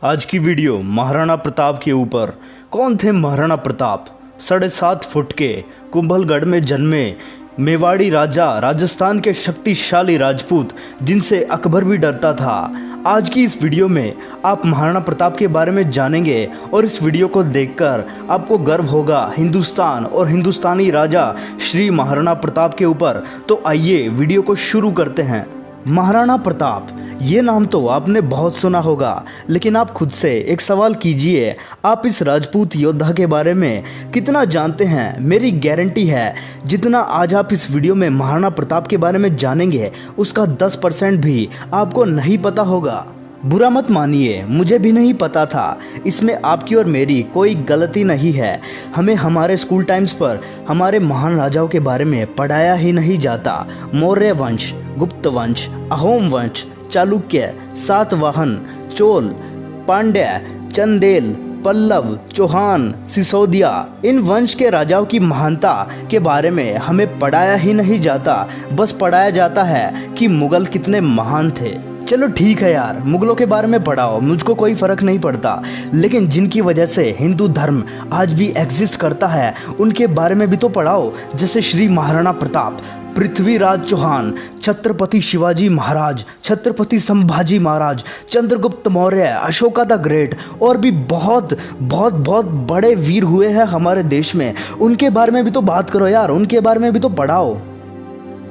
आज की वीडियो महाराणा प्रताप के ऊपर। कौन थे महाराणा प्रताप? 7.5 फुट के कुंभलगढ़ में जन्मे मेवाड़ी राजा, राजस्थान के शक्तिशाली राजपूत जिनसे अकबर भी डरता था। आज की इस वीडियो में आप महाराणा प्रताप के बारे में जानेंगे और इस वीडियो को देखकर आपको गर्व होगा हिंदुस्तान और हिंदुस्तानी राजा श्री महाराणा प्रताप के ऊपर। तो आइए वीडियो को शुरू करते हैं। महाराणा प्रताप, ये नाम तो आपने बहुत सुना होगा, लेकिन आप खुद से एक सवाल कीजिए, आप इस राजपूत योद्धा के बारे में कितना जानते हैं? मेरी गारंटी है जितना आज आप इस वीडियो में महाराणा प्रताप के बारे में जानेंगे उसका 10% भी आपको नहीं पता होगा। बुरा मत मानिए, मुझे भी नहीं पता था। इसमें आपकी और मेरी कोई गलती नहीं है। हमें हमारे स्कूल टाइम्स पर हमारे महान राजाओं के बारे में पढ़ाया ही नहीं जाता। मौर्य वंश, गुप्त वंश, अहोम वंश, चालुक्य, सातवाहन, चोल, पांड्य, चंदेल, पल्लव, चौहान, सिसोदिया, इन वंश के राजाओं की महानता के बारे में हमें पढ़ाया ही नहीं जाता। बस पढ़ाया जाता है कि मुगल कितने महान थे। चलो ठीक है यार, मुगलों के बारे में पढ़ाओ, मुझको कोई फ़र्क नहीं पड़ता, लेकिन जिनकी वजह से हिंदू धर्म आज भी एग्जिस्ट करता है उनके बारे में भी तो पढ़ाओ। जैसे श्री महाराणा प्रताप, पृथ्वीराज चौहान, छत्रपति शिवाजी महाराज, छत्रपति संभाजी महाराज, चंद्रगुप्त मौर्य, अशोका द ग्रेट, और भी बहुत बहुत बहुत बड़े वीर हुए हैं हमारे देश में। उनके बारे में भी तो बात करो यार, उनके बारे में भी तो पढ़ाओ।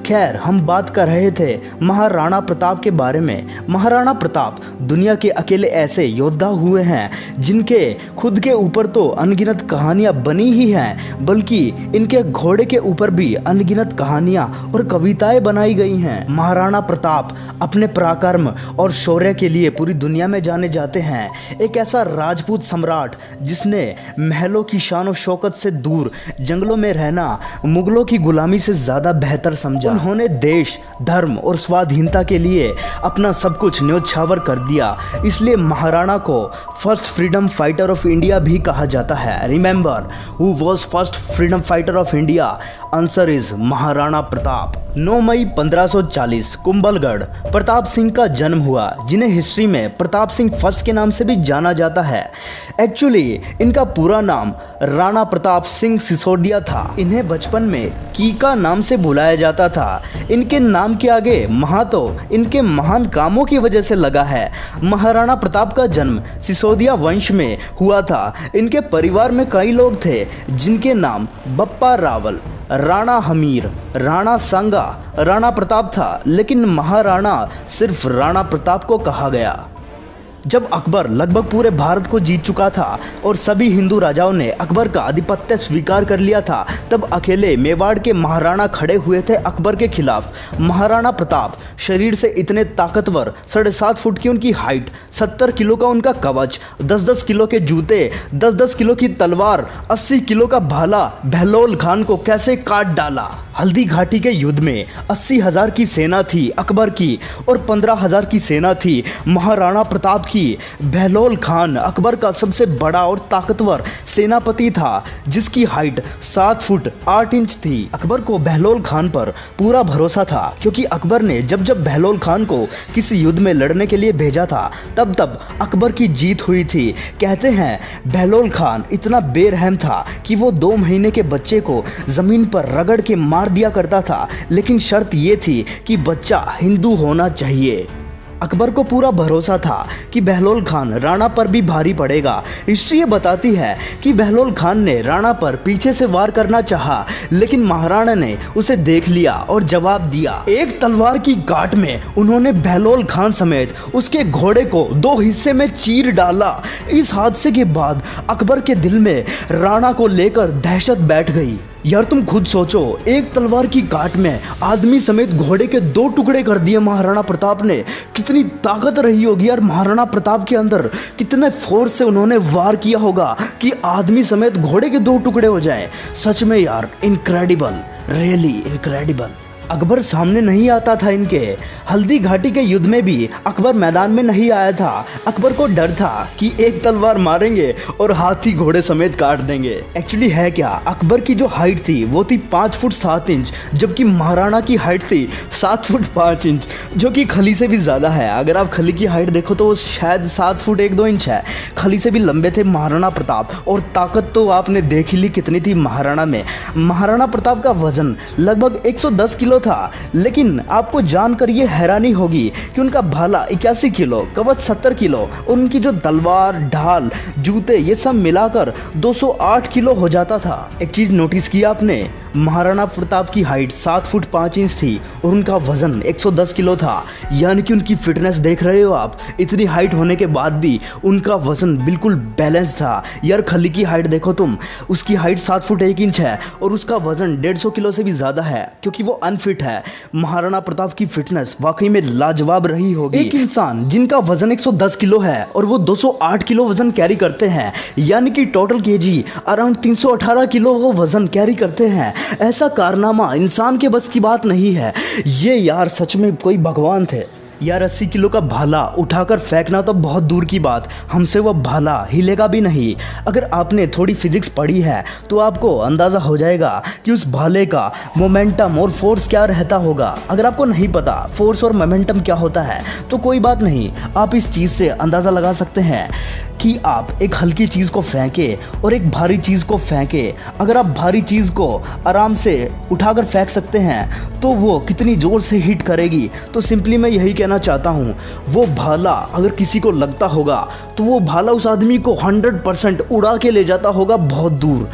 खैर, हम बात कर रहे थे महाराणा प्रताप के बारे में। महाराणा प्रताप दुनिया के अकेले ऐसे योद्धा हुए हैं जिनके खुद के ऊपर तो अनगिनत कहानियां बनी ही हैं, बल्कि इनके घोड़े के ऊपर भी अनगिनत कहानियां और कविताएं बनाई गई हैं। महाराणा प्रताप अपने पराक्रम और शौर्य के लिए पूरी दुनिया में जाने जाते हैं। एक ऐसा राजपूत सम्राट जिसने महलों की शान शौकत से दूर जंगलों में रहना मुगलों की गुलामी से ज़्यादा बेहतर समझा। उन्होंने देश, धर्म और स्वाधीनता के लिए अपना सब कुछ न्योछावर कर दिया। इसलिए महाराणा को first freedom fighter of India भी कहा जाता है। Remember who was first freedom fighter of India? Answer is Maharana Pratap. 9 मई 1540 कुंभलगढ़ प्रताप सिंह का जन्म हुआ, जिन्हें हिस्ट्री में प्रताप सिंह फर्स्ट के नाम से भी जाना जाता है। एक्चुअली इनका पूरा नाम राणा प्रताप सिंह सिसोदिया था। इन्हें बचपन में कीका नाम से बुलाया जाता था। इनके नाम के आगे महा तो इनके महान कामों की वजह से लगा है। महाराणा प्रताप का जन्म सिसोदिया वंश में हुआ था। इनके परिवार में कई लोग थे जिनके नाम बप्पा रावल, राणा हमीर, राणा सांगा, राणा प्रताप था, लेकिन महाराणा सिर्फ राणा प्रताप को कहा गया। जब अकबर लगभग पूरे भारत को जीत चुका था और सभी हिंदू राजाओं ने अकबर का आधिपत्य स्वीकार कर लिया था, तब अकेले मेवाड़ के महाराणा खड़े हुए थे अकबर के खिलाफ। महाराणा प्रताप शरीर से इतने ताकतवर, 7.5 फुट की उनकी हाइट, 70 किलो का उनका कवच, 10-10 किलो के जूते, 10-10 किलो की तलवार, 80 किलो का भाला बहलोल खान को कैसे काट डाला। हल्दी घाटी के युद्ध में 80,000 की सेना थी अकबर की और 15,000 की सेना थी महाराणा प्रताप की। बहलोल खान अकबर का सबसे बड़ा और ताकतवर सेनापति था, जिसकी हाइट 7 फुट 8 इंच थी। अकबर को बहलोल खान पर पूरा भरोसा था, क्योंकि अकबर ने जब जब बहलोल खान को किसी युद्ध में लड़ने के लिए भेजा था तब तब अकबर की जीत हुई थी। कहते हैं बहलोल खान इतना बेरहम था कि वो 2 महीने के बच्चे को जमीन पर रगड़ के मार दिया करता था, लेकिन शर्त ये थी कि बच्चा हिंदू होना चाहिए। अकबर को पूरा भरोसा था कि बहलोल खान राणा पर भी भारी पड़ेगा। हिस्ट्री ये बताती है कि बहलोल खान ने राणा पर पीछे से वार करना चाहा, लेकिन महाराणा ने उसे देख लिया और जवाब दिया। एक तलवार की गांठ में उन्होंने बहलोल खान समेत उसके घोड़े को 2 हिस्से में चीर डाला। इस हादसे के बाद अकबर के दिल में राणा को लेकर दहशत बैठ गई। यार तुम खुद सोचो, एक तलवार की गांठ में आदमी समेत घोड़े के 2 टुकड़े कर दिए महाराणा प्रताप ने। कितनी ताकत रही होगी यार महाराणा प्रताप के अंदर, कितने फोर्स से उन्होंने वार किया होगा कि आदमी समेत घोड़े के 2 टुकड़े हो जाएं। सच में यार इनक्रेडिबल, रियली इनक्रेडिबल। अकबर सामने नहीं आता था इनके। हल्दी घाटी के युद्ध में भी अकबर मैदान में नहीं आया था। अकबर को डर था कि एक तलवार मारेंगे और हाथी घोड़े समेत काट देंगे। एक्चुअली है क्या, अकबर की जो हाइट थी वो थी 5 फुट 7 इंच, जबकि महाराणा की हाइट थी 7 फुट 5 इंच, जो कि खली से भी ज़्यादा है। अगर आप खली की हाइट देखो तो वो शायद 7 फुट 1-2 इंच है। खली से भी लंबे थे महाराणा प्रताप, और ताकत तो आपने देख ही ली कितनी थी महाराणा में। महाराणा प्रताप का वजन लगभग 110 किलो था, लेकिन आपको जानकर ये हैरानी होगी कि उनका भाला 81 किलो, कवच 70 किलो और उनकी जो तलवार, ढाल, जूते ये सब मिलाकर 208 किलो हो जाता था। एक चीज नोटिस किया आपने, महाराणा प्रताप की हाइट 7 फुट 5 इंच थी और उनका वजन 110 किलो था, यानी कि उनकी फिटनेस देख रहे हो आप। इतनी हाइट होने के बाद भी उनका वजन बिल्कुल बैलेंस था। यार खली की हाइट देखो तुम, उसकी हाइट 7 फुट 1 इंच है और उसका वजन 150 किलो से भी ज़्यादा है, क्योंकि वो अनफिट है। महाराणा प्रताप की फिटनेस वाकई में लाजवाब रही होगी। एक इंसान जिनका वजन 110 किलो है और वो 208 किलो वजन कैरी करते हैं, यानी कि टोटल केजी अराउंड 318 किलो वो वजन कैरी करते हैं। ऐसा कारनामा इंसान के बस की बात नहीं है। ये यार सच में कोई भगवान थे। यार 80 किलो का भाला उठाकर फेंकना तो बहुत दूर की बात, हमसे वह भाला हिलेगा भी नहीं। अगर आपने थोड़ी फिजिक्स पढ़ी है तो आपको अंदाज़ा हो जाएगा कि उस भाले का मोमेंटम और फोर्स क्या रहता होगा। अगर आपको नहीं पता फोर्स और मोमेंटम क्या होता है तो कोई बात नहीं, आप इस चीज़ से अंदाज़ा लगा सकते हैं कि आप एक हल्की चीज़ को फेंके और एक भारी चीज़ को फेंके। अगर आप भारी चीज़ को आराम से उठाकर फेंक सकते हैं तो वो कितनी ज़ोर से हिट करेगी। तो सिंपली मैं यही कहना चाहता हूँ, वो भाला अगर किसी को लगता होगा तो वो भाला उस आदमी को 100% उड़ा के ले जाता होगा बहुत दूर।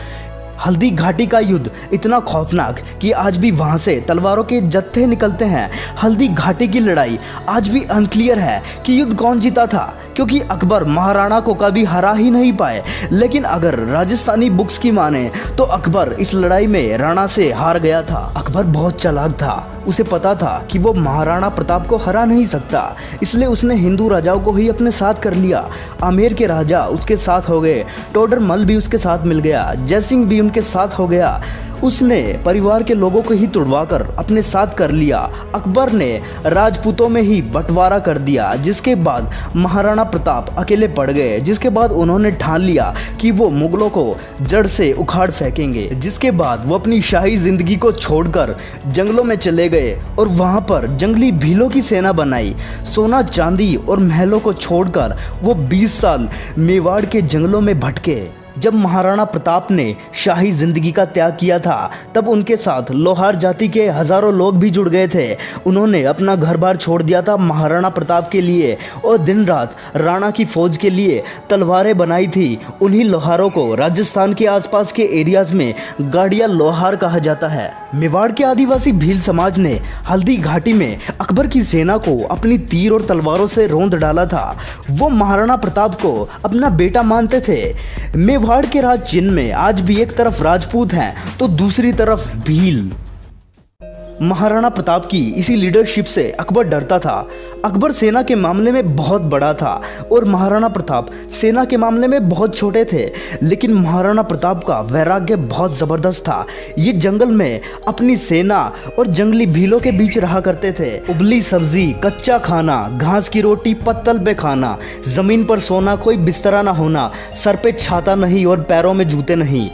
हल्दी घाटी का युद्ध इतना खौफनाक कि आज भी वहाँ से तलवारों के जत्थे निकलते हैं। हल्दी घाटी की लड़ाई आज भी अनक्लियर है कि युद्ध कौन जीता था, क्योंकि अकबर महाराणा को कभी हरा ही नहीं पाए। लेकिन अगर राजस्थानी बुक्स की माने तो अकबर इस लड़ाई में राणा से हार गया था। अकबर बहुत चालाक था, उसे पता था कि वो महाराणा प्रताप को हरा नहीं सकता, इसलिए उसने हिंदू राजाओं को ही अपने साथ कर लिया। आमेर के राजा उसके साथ हो गए, टोडरमल भी उसके साथ मिल गया, जयसिंह भी उनके साथ हो गया। उसने परिवार के लोगों को ही तुड़वाकर अपने साथ कर लिया। अकबर ने राजपूतों में ही बंटवारा कर दिया, जिसके बाद महाराणा प्रताप अकेले पड़ गए। जिसके बाद उन्होंने ठान लिया कि वो मुगलों को जड़ से उखाड़ फेंकेंगे। जिसके बाद वो अपनी शाही जिंदगी को छोड़कर जंगलों में चले गए और वहाँ पर जंगली भीलों की सेना बनाई। सोना चांदी और महलों को छोड़कर वो 20 साल मेवाड़ के जंगलों में भटके। जब महाराणा प्रताप ने शाही जिंदगी का त्याग किया था तब उनके साथ लोहार जाति के हजारों लोग भी जुड़ गए थे। उन्होंने अपना घर बार छोड़ दिया था महाराणा प्रताप के लिए और दिन रात राणा की फौज के लिए तलवारें बनाई थी। उन्हीं लोहारों को राजस्थान के आसपास के एरियाज में गाड़िया लोहार कहा जाता है। मेवाड़ के आदिवासी भील समाज ने हल्दी घाटी में अकबर की सेना को अपनी तीर और तलवारों से रौंद डाला था। वो महाराणा प्रताप को अपना बेटा मानते थे। मेवाड़ के राज चिन्ह में आज भी एक तरफ राजपूत हैं तो दूसरी तरफ भील। महाराणा प्रताप की इसी लीडरशिप से अकबर डरता था। अकबर सेना के मामले में बहुत बड़ा था और महाराणा प्रताप सेना के मामले में बहुत छोटे थे, लेकिन महाराणा प्रताप का वैराग्य बहुत ज़बरदस्त था। ये जंगल में अपनी सेना और जंगली भीलों के बीच रहा करते थे। उबली सब्जी, कच्चा खाना, घास की रोटी पत्तल पे खाना, ज़मीन पर सोना, कोई बिस्तरा ना होना, सर पे छाता नहीं और पैरों में जूते नहीं।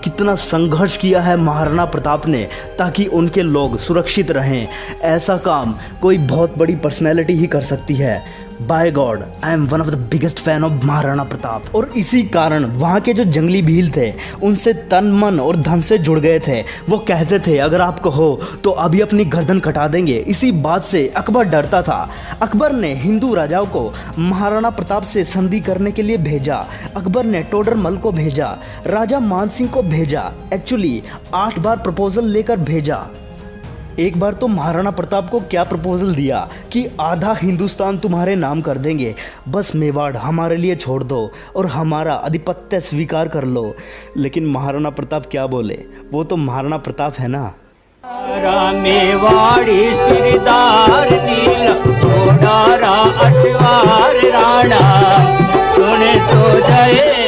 कितना संघर्ष किया है महाराणा प्रताप ने ताकि उनके लोग सुरक्षित रहें। ऐसा काम कोई बहुत बड़ी पर्सनैलिटी ही कर सकती है। By God, I am one of the biggest fan of Maharana Pratap. और इसी कारण वहाँ के जो जंगली भील थे उनसे तन मन और धन से जुड़ गए थे। वो कहते थे अगर आप कहो तो अभी अपनी गर्दन कटा देंगे। इसी बात से अकबर डरता था। अकबर ने हिंदू राजाओं को महाराणा प्रताप से संधि करने के लिए भेजा। अकबर ने टोडरमल को भेजा, राजा मानसिंह को भेजा, एक्चुअली 8 बार प्रपोजल लेकर भेजा। एक बार तो महाराणा प्रताप को क्या प्रपोजल दिया कि आधा हिंदुस्तान तुम्हारे नाम कर देंगे, बस मेवाड़ हमारे लिए छोड़ दो और हमारा आधिपत्य स्वीकार कर लो। लेकिन महाराणा प्रताप क्या बोले, वो तो महाराणा प्रताप है ना। मेवाड़ी सिरदार नील घोड़ारा अश्वार राणा सुने तो जाए।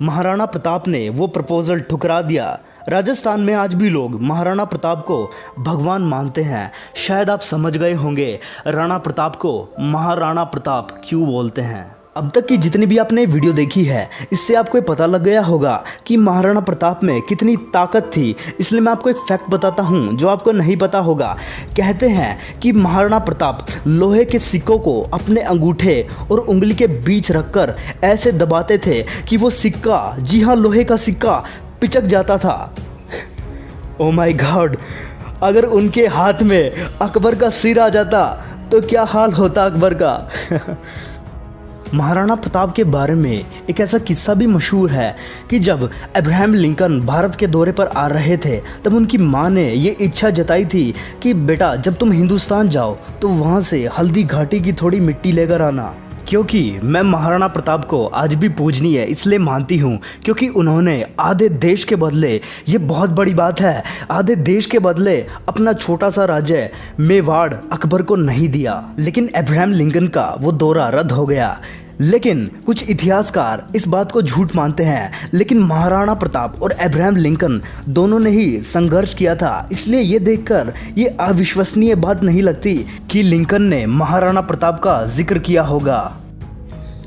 महाराणा प्रताप ने वो प्रपोजल ठुकरा दिया। राजस्थान में आज भी लोग महाराणा प्रताप को भगवान मानते हैं। शायद आप समझ गए होंगे राणा प्रताप को महाराणा प्रताप क्यों बोलते हैं। अब तक की जितनी भी आपने वीडियो देखी है, इससे आपको ये पता लग गया होगा कि महाराणा प्रताप में कितनी ताकत थी। इसलिए मैं आपको एक फैक्ट बताता हूँ जो आपको नहीं पता होगा। कहते हैं कि महाराणा प्रताप लोहे के सिक्कों को अपने अंगूठे और उंगली के बीच रखकर ऐसे दबाते थे कि वो सिक्का, जी हाँ लोहे का सिक्का, पिचक जाता था। ओ माय गॉड, अगर उनके हाथ में अकबर का सिर आ जाता तो क्या हाल होता अकबर का। महाराणा प्रताप के बारे में एक ऐसा किस्सा भी मशहूर है कि जब अब्राहम लिंकन भारत के दौरे पर आ रहे थे तब उनकी मां ने ये इच्छा जताई थी कि बेटा जब तुम हिंदुस्तान जाओ तो वहाँ से हल्दी घाटी की थोड़ी मिट्टी लेकर आना। क्योंकि मैं महाराणा प्रताप को आज भी पूजनीय इसलिए मानती हूँ क्योंकि उन्होंने आधे देश के बदले, ये बहुत बड़ी बात है, आधे देश के बदले अपना छोटा सा राज्य मेवाड़ अकबर को नहीं दिया। लेकिन अब्राहम लिंकन का वो दौरा रद्द हो गया। लेकिन कुछ इतिहासकार इस बात को झूठ मानते हैं, लेकिन महाराणा प्रताप और अब्राहम लिंकन दोनों ने ही संघर्ष किया था। इसलिए ये देखकर ये अविश्वसनीय बात नहीं लगती कि लिंकन ने महाराणा प्रताप का जिक्र किया होगा।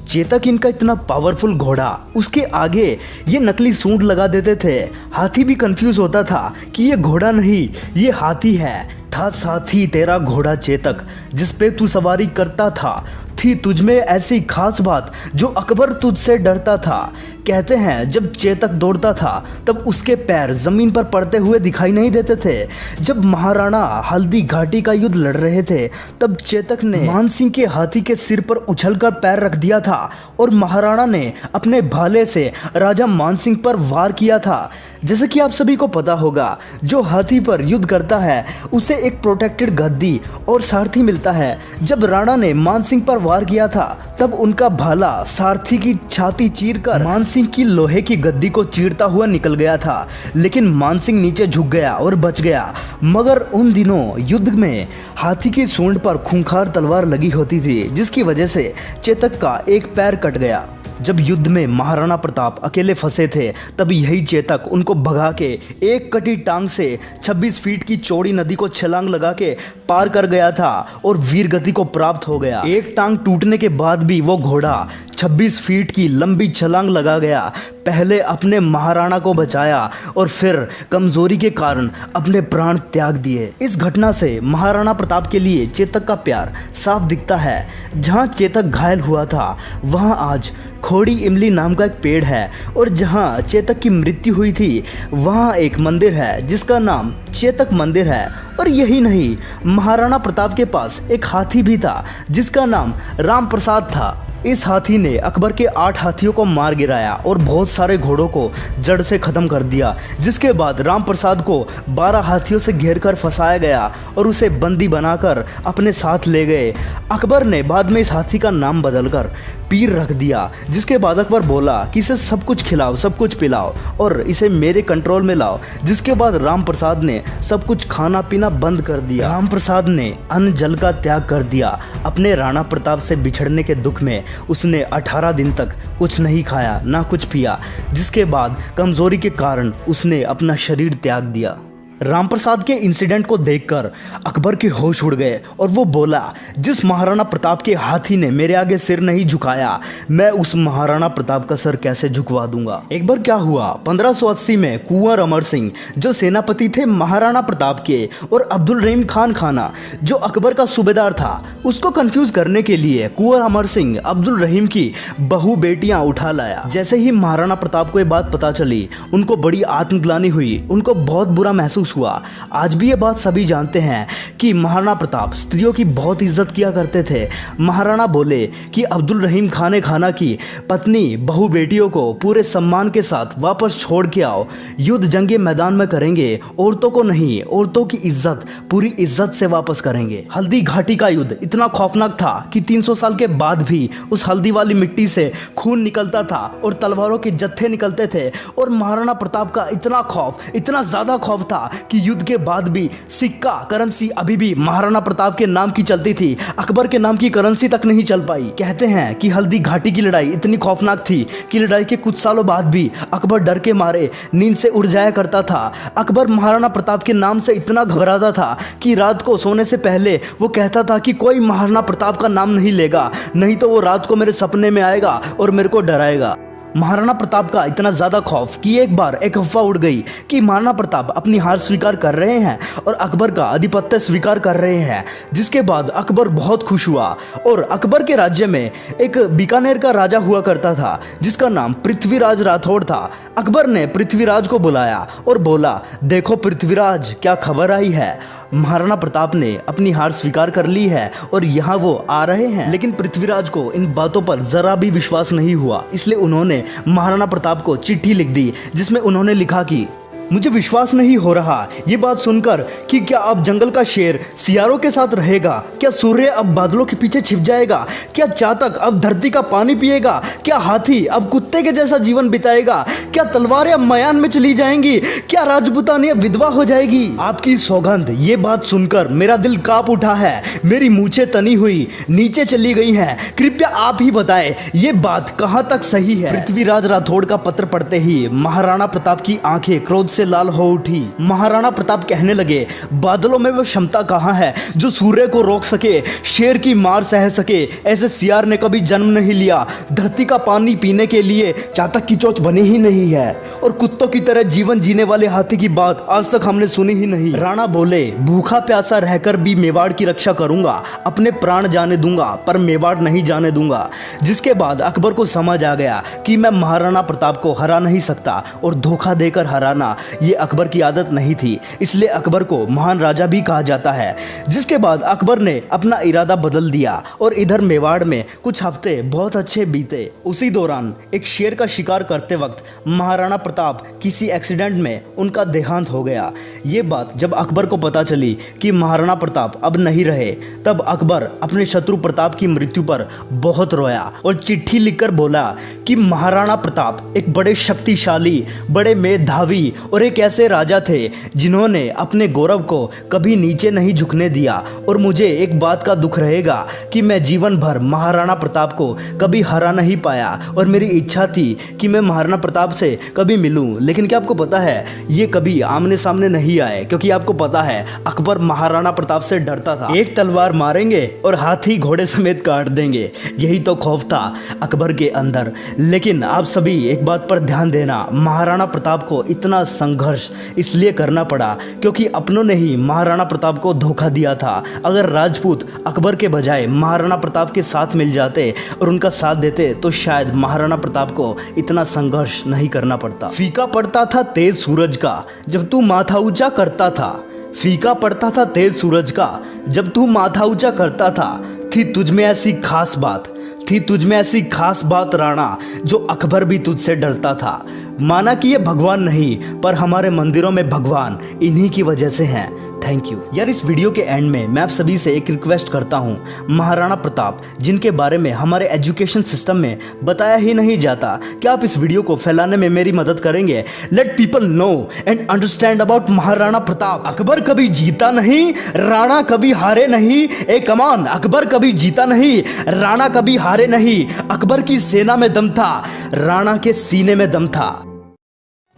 चेतक इनका इतना पावरफुल घोड़ा, उसके आगे ये नकली सूंड लगा देते थे। हाथी भी कंफ्यूज होता था कि ये घोड़ा नहीं ये हाथी है। था साथी तेरा घोड़ा चेतक जिस पे तू सवारी करता था, थी तुझमें ऐसी खास बात जो अकबर तुझसे डरता था। कहते हैं जब चेतक दौड़ता था तब उसके पैर जमीन पर पड़ते हुए दिखाई नहीं देते थे। जब महाराणा हल्दी घाटी का युद्ध लड़ रहे थे तब चेतक ने मानसिंह के हाथी के सिर पर उछलकर पैर रख दिया था और महाराणा ने अपने भाले से राजा मानसिंह पर वार किया था। जैसे कि आप सभी को पता होगा, जो हाथी पर युद्ध करता है उसे एक प्रोटेक्टेड गद्दी और सारथी मिलता है। जब राणा ने मानसिंह पर वार किया था तब उनका भाला सारथी की छाती चीरकर मानसिंह की लोहे की गद्दी को चीरता हुआ निकल गया था। लेकिन मानसिंह नीचे झुक गया और बच गया। मगर उन दिनों युद्ध में हाथी की सूंड पर खूंखार तलवार लगी होती थी जिसकी वजह से चेतक का एक पैर कट गया। जब युद्ध में महाराणा प्रताप अकेले फंसे थे तब यही चेतक उनको भगा के एक कटी टांग से 26 फीट की चौड़ी नदी को छलांग लगा के पार कर गया था और वीर गति को प्राप्त हो गया। एक टांग टूटने के बाद भी वो घोड़ा 26 फीट की लंबी छलांग लगा गया। पहले अपने महाराणा को बचाया और फिर कमजोरी के कारण अपने प्राण त्याग दिए। इस घटना से महाराणा प्रताप के लिए चेतक का प्यार साफ दिखता है। जहाँ चेतक घायल हुआ था वहाँ आज खोड़ी इमली नाम का एक पेड़ है और जहाँ चेतक की मृत्यु हुई थी वहाँ एक मंदिर है जिसका नाम चेतक मंदिर है। और यही नहीं, महाराणा प्रताप के पास एक हाथी भी था जिसका नाम राम प्रसाद था। इस हाथी ने अकबर के 8 हाथियों को मार गिराया और बहुत सारे घोड़ों को जड़ से ख़त्म कर दिया। जिसके बाद राम प्रसाद को 12 हाथियों से घेरकर फंसाया गया और उसे बंदी बनाकर अपने साथ ले गए। अकबर ने बाद में इस हाथी का नाम बदलकर पीर रख दिया। जिसके बाद अकबर बोला कि इसे सब कुछ खिलाओ, सब कुछ पिलाओ और इसे मेरे कंट्रोल में लाओ। जिसके बाद राम प्रसाद ने सब कुछ खाना पीना बंद कर दिया। राम प्रसाद ने अन्न जल का त्याग कर दिया। अपने राणा प्रताप से बिछड़ने के दुख में उसने 18 दिन तक कुछ नहीं खाया ना कुछ पिया। जिसके बाद कमजोरी के कारण उसने अपना शरीर त्याग दिया। राम प्रसाद के इंसिडेंट को देखकर अकबर के होश उड़ गए और वो बोला, जिस महाराणा प्रताप के हाथी ने मेरे आगे सिर नहीं झुकाया, मैं उस महाराणा प्रताप का सर कैसे झुकवा दूंगा। एक बार क्या हुआ, 1580 में कुंवर अमर सिंह जो सेनापति थे महाराणा प्रताप के और अब्दुल रहीम खान खाना जो अकबर का सूबेदार था, उसको कंफ्यूज करने के लिए कुंवर अमर सिंह अब्दुल रहीम की बहु बेटियां उठा लाया। जैसे ही महाराणा प्रताप को ये बात पता चली उनको बड़ी आत्मग्लानि हुई, उनको बहुत बुरा महसूस हुआ। आज भी ये बात सभी जानते हैं कि महाराणा प्रताप स्त्रियों की बहुत इज्जत किया करते थे। महाराणा बोले कि अब्दुल रहीम खान खाना की पत्नी बहु बेटियों को पूरे सम्मान के साथ वापस छोड़ के आओ, युद्ध जंगे मैदान में करेंगे, औरतों को नहीं, औरतों की इज्जत पूरी इज्जत से वापस करेंगे। हल्दी घाटी का युद्ध इतना खौफनाक था कि 300 साल के बाद भी उस हल्दी वाली मिट्टी से खून निकलता था और तलवारों के जत्थे निकलते थे और महाराणा प्रताप का इतना खौफ, इतना ज्यादा खौफ था कि युद्ध के बाद भी सिक्का करेंसी अभी भी महाराणा प्रताप के नाम की चलती थी, अकबर के नाम की करेंसी तक नहीं चल पाई। कहते हैं कि हल्दी घाटी की लड़ाई इतनी खौफनाक थी कि लड़ाई के कुछ सालों बाद भी अकबर डर के मारे नींद से उड़ जाया करता था। अकबर महाराणा प्रताप के नाम से इतना घबराता था कि रात को सोने से पहले वो कहता था कि कोई महाराणा प्रताप का नाम नहीं लेगा, नहीं तो वो रात को मेरे सपने में आएगा और मेरे को डराएगा। महाराणा प्रताप का इतना ज़्यादा खौफ कि एक बार एक अफवाह उड़ गई कि महाराणा प्रताप अपनी हार स्वीकार कर रहे हैं और अकबर का आधिपत्य स्वीकार कर रहे हैं, जिसके बाद अकबर बहुत खुश हुआ। और अकबर के राज्य में एक बीकानेर का राजा हुआ करता था जिसका नाम पृथ्वीराज राठौड़ था। अकबर ने पृथ्वीराज को बुलाया और बोला, देखो पृथ्वीराज, क्या खबर आई है, महाराणा प्रताप ने अपनी हार स्वीकार कर ली है और यहाँ वो आ रहे हैं। लेकिन पृथ्वीराज को इन बातों पर जरा भी विश्वास नहीं हुआ, इसलिए उन्होंने महाराणा प्रताप को चिट्ठी लिख दी जिसमें उन्होंने लिखा कि मुझे विश्वास नहीं हो रहा ये बात सुनकर कि क्या अब जंगल का शेर सियारों के साथ रहेगा, क्या सूर्य अब बादलों के पीछे छिप जाएगा, क्या चातक अब धरती का पानी पिएगा, क्या हाथी अब कुत्ते के जैसा जीवन बिताएगा, क्या तलवारें अब मयान में चली जाएंगी, क्या राजपूतानी अब विधवा हो जाएगी। आपकी सौगंध ये बात सुनकर मेरा दिल कांप उठा है, मेरी मूछें तनी हुई नीचे चली गई हैं। कृपया आप ही बताएं ये बात कहाँ तक सही है। पृथ्वीराज राठौड़ का पत्र पढ़ते ही महाराणा प्रताप की आंखें क्रोध से लाल हो उठी। महाराणा प्रताप कहने लगे, बादलों में वो क्षमता कहाँ है जो सूर्य को रोक सके, शेर की मार सह सके। ऐसे सियार ने कभी जन्म नहीं लिया, धरती का पानी पीने के लिए चातक की चोंच बनी ही नहीं है, और कुत्तों की तरह जीवन जीने वाले हाथी की बात आज तक हमने सुनी ही नहीं। राणा बोले, भूखा प्यासा रहकर भी मेवाड़ की रक्षा करूंगा, अपने प्राण जाने दूंगा पर मेवाड़ नहीं जाने दूंगा। जिसके बाद अकबर को समझ आ गया कि मैं महाराणा प्रताप को हरा नहीं सकता और धोखा देकर हराना ये अकबर की आदत नहीं थी, इसलिए अकबर को महान राजा भी कहा जाता है। जिसके बाद अकबर ने अपना इरादा बदल दिया और इधर मेवाड़ में कुछ हफ्ते बहुत अच्छे बीते। उसी दौरान एक शेर का शिकार करते वक्त महाराणा प्रताप किसी एक्सीडेंट में उनका देहांत हो गया। ये बात जब अकबर को पता चली कि महाराणा प्रताप अब नहीं रहे, तब अकबर अपने शत्रु प्रताप की मृत्यु पर बहुत रोया और चिट्ठी लिखकर बोला कि महाराणा प्रताप एक बड़े शक्तिशाली, बड़े मेधावी और एक ऐसे राजा थे जिन्होंने अपने गौरव को कभी नीचे नहीं झुकने दिया। और मुझे एक बात का दुख रहेगा कि मैं जीवन भर महाराणा प्रताप को कभी हरा नहीं पाया, और मेरी इच्छा थी कि मैं महाराणा प्रताप से कभी मिलूं, लेकिन क्या आपको पता है ये कभी आमने सामने नहीं आए, क्योंकि आपको पता है अकबर महाराणा प्रताप से डरता था। एक तलवार मारेंगे और हाथी घोड़े समेत काट देंगे, यही तो खौफ था अकबर के अंदर। लेकिन आप सभी एक बात पर ध्यान देना, महाराणा प्रताप को इतना संघर्ष इसलिए करना पड़ा क्योंकि अपनों ने ही महाराणा प्रताप को धोखा दिया था। अगर राजपूत अकबर के बजाय महाराणा प्रताप के साथ मिल जाते और उनका साथ देते तो शायद महाराणा प्रताप को इतना संघर्ष नहीं करना पड़ता। फीका पड़ता था तेज सूरज का जब तू माथा ऊंचा करता था, फीका पड़ता था तेज सूरज का जब तू माथा ऊंचा करता था। थी तुझमें ऐसी खास बात, थी तुझमें ऐसी खास बात राणा, जो अकबर भी तुझसे डरता था। माना कि ये भगवान नहीं, पर हमारे मंदिरों में भगवान इन्हीं की वजह से हैं। थैंक यू यार। इस वीडियो के एंड में मैं आप सभी से एक रिक्वेस्ट करता हूँ, महाराणा प्रताप जिनके बारे में हमारे एजुकेशन सिस्टम में बताया ही नहीं जाता, क्या आप इस वीडियो को फैलाने में मेरी मदद करेंगे? Let people know and understand about Maharana Pratap. Akbar कभी जीता नहीं, राणा कभी हारे नहीं। ए कमान, अकबर कभी जीता नहीं, राणा कभी हारे नहीं। अकबर की सेना में दम था, राणा के सीने में दम था।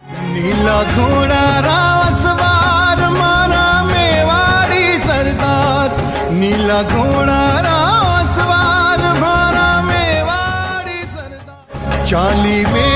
नीला घोड़ा रावसवार मारा मेवाड़ी सरदार, नीला घोड़ा रावसवार मारा मेवाड़ी सरदार। चाली में